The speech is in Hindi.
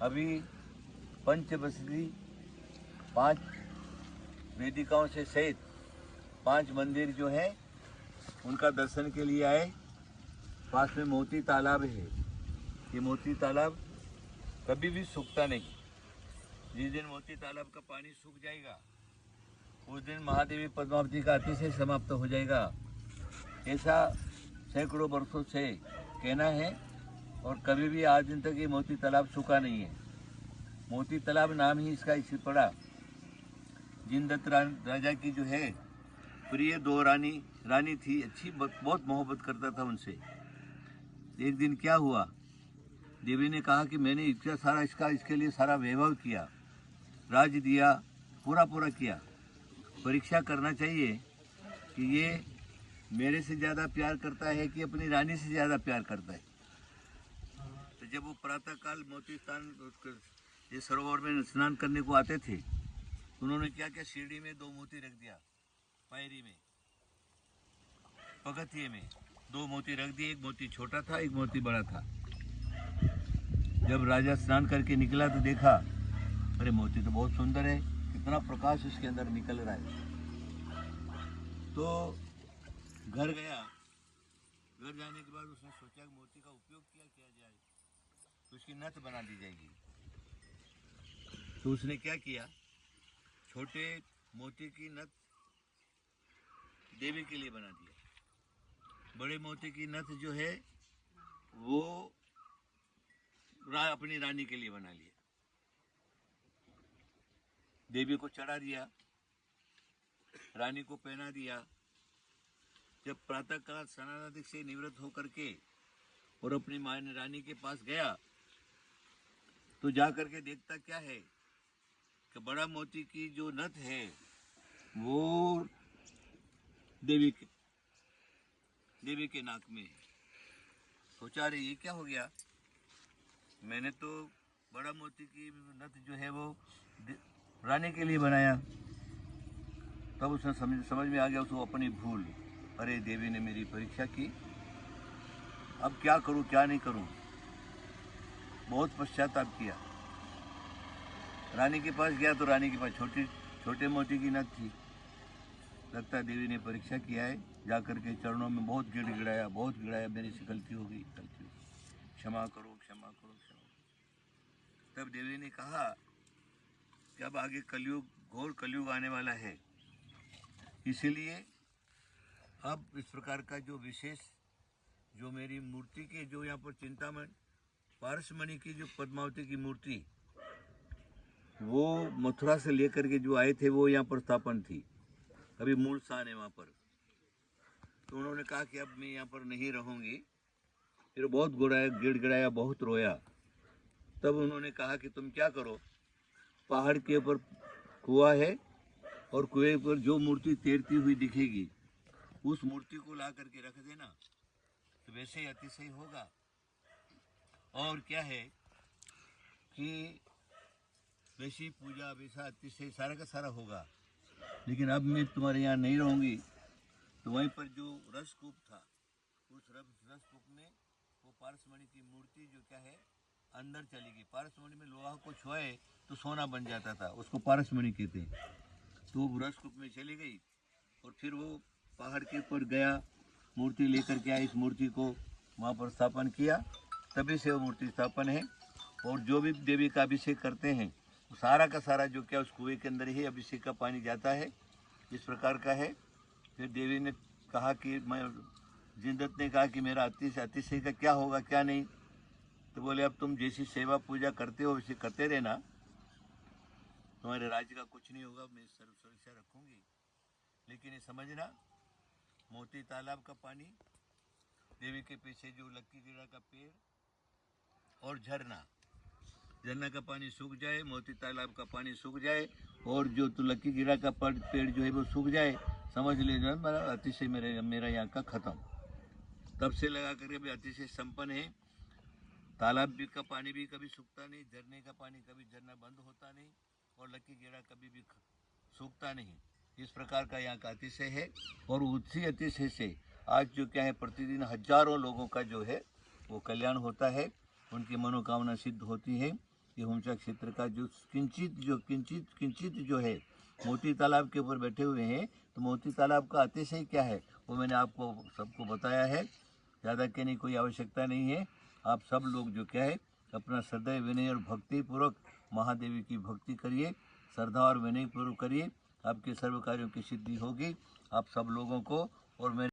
अभी पंचबसली 5 वेदिकाओं से सहित 5 मंदिर जो है उनका दर्शन के लिए आए। पास में मोती तालाब है। ये मोती तालाब कभी भी सूखता नहीं। जिस दिन मोती तालाब का पानी सूख जाएगा उस दिन महादेवी पद्मावती का अतिशय समाप्त हो जाएगा। ऐसा सैकड़ों वर्षों से कहना है और कभी भी आज दिन तक ये मोती तालाब सूखा नहीं है। मोती तालाब नाम ही इसका इसी पड़ा। जिनदत्त राजा की जो है प्रिय 2 रानी थी, अच्छी बहुत मोहब्बत करता था उनसे। एक दिन क्या हुआ, देवी ने कहा कि मैंने इतना सारा इसके लिए सारा वैभव किया, राज दिया, पूरा किया, परीक्षा करना चाहिए कि ये मेरे से ज़्यादा प्यार करता है कि अपनी रानी से ज़्यादा प्यार करता है। तो जब वो प्रातःकाल मोती स्थान ये सरोवर में स्नान करने को आते थे तो उन्होंने क्या किया, सीढ़ी में 2 मोती रख दिया, पायरी में पगथिये में 2 मोती रख दिए। एक मोती छोटा था, एक मोती बड़ा था। जब राजा स्नान करके निकला तो देखा, अरे मोती तो बहुत सुंदर है, कितना प्रकाश इसके अंदर निकल रहा है। तो घर गया। घर जाने के बाद उसने सोचा कि मोती का उपयोग किया जाए, तो उसकी नथ बना दी जाएगी। तो उसने क्या किया, छोटे मोती की नथ देवी के लिए बना दिया, बड़े मोती की नथ जो है वो अपनी रानी के लिए बना लिया। देवी को चढ़ा दिया, रानी को पहना दिया। जब प्रातःकाल स्नानादि से निवृत्त होकर के और अपनी मां रानी के पास गया तो जा करके देखता क्या है कि बड़ा मोती की जो नथ है वो देवी के नाक में है। सोचा रही ये क्या हो गया, मैंने तो बड़ा मोती की नथ जो है वो रानी के लिए बनाया। तब उसने समझ में आ गया उसको अपनी भूल, अरे देवी ने मेरी परीक्षा की, अब क्या करूं क्या नहीं करूं। बहुत पश्चाताप किया। रानी के पास गया तो रानी के पास छोटे मोती की नथ थी। लगता है देवी ने परीक्षा किया है। जाकर के चरणों में बहुत गिड़गिड़ाया, मेरी से गलती हो गई, क्षमा करो क्षमा करो क्षमा। तब देवी ने कहा कि अब आगे कलयुग, घोर कलयुग आने वाला है, इसीलिए अब इस प्रकार का जो विशेष जो मेरी मूर्ति के जो यहाँ पर चिंतामण पारसमणि की जो पद्मावती की मूर्ति वो मथुरा से लेकर के जो आए थे वो यहाँ पर स्थापन थी, अभी मूल स्थान है वहाँ पर। तो उन्होंने कहा कि अब मैं यहाँ पर नहीं रहूँगी। फिर बहुत गिड़गिड़ाया, बहुत रोया। तब उन्होंने कहा कि तुम क्या करो, पहाड़ के ऊपर कुआं है और कुएं पर जो मूर्ति तैरती हुई दिखेगी उस मूर्ति को ला करके रख देना, तो वैसे ही अतिशय होगा। और क्या है कि वैसी पूजा वैसा अतिशय सारा का सारा होगा। लेकिन अब मैं तुम्हारे यहाँ नहीं रहूँगी। तो वहीं पर जो रसकूप था, उस रसकूप में वो पारसमणि की मूर्ति जो क्या है अंदर चली गई। पारसमणि में लोहा को छुआए तो सोना बन जाता था, उसको पारसमणि कहते हैं। तो वो रसकूप में चली गई और फिर वो पहाड़ के ऊपर गया, मूर्ति लेकर के आया, इस मूर्ति को वहाँ पर स्थापन किया। तभी से वो मूर्ति स्थापन है। और जो भी देवी का अभिषेक करते हैं सारा का सारा जो क्या उस कुएं के अंदर ही अभिषेक का पानी जाता है, इस प्रकार का है। फिर देवी ने कहा कि जिनदत्त ने कहा कि मेरा अतिशय का क्या होगा क्या नहीं। तो बोले अब तुम जैसी सेवा पूजा करते हो वैसे करते रहना, तुम्हारे राज्य का कुछ नहीं होगा, मैं सर्व सुरक्षा रखूंगी। लेकिन ये समझना, मोती तालाब का पानी, देवी के पीछे जो लक्की गिरा का पेड़ और झरना का पानी सूख जाए, मोती तालाब का पानी सूख जाए और जो तो लक्की गिरा का पेड़ जो है वो सूख जाए, समझ लेना मेरा अतिशय मेरा यहाँ का खत्म। तब से लगा करके भी अतिशय संपन्न है। तालाब भी का पानी भी कभी सूखता नहीं, झरने का पानी कभी झरना बंद होता नहीं और लक्की गिरा कभी भी सूखता नहीं। इस प्रकार का यहाँ का अतिशय है। और उसी अतिशय से आज जो क्या है प्रतिदिन हजारों लोगों का जो है वो कल्याण होता है, उनकी मनोकामना सिद्ध होती है। कि हुमचा क्षेत्र का जो किंचित जो है मोती तालाब के ऊपर बैठे हुए हैं, तो मोती तालाब का अतिशय क्या है वो मैंने आपको सबको बताया है। ज़्यादा कहने की कोई आवश्यकता नहीं है। आप सब लोग जो क्या है अपना श्रद्धेय विनय और भक्ति पूर्वक महादेवी की भक्ति करिए, श्रद्धा और विनय पूर्वक करिए, आपके सर्व कार्यों की सिद्धि होगी। आप सब लोगों को और मैं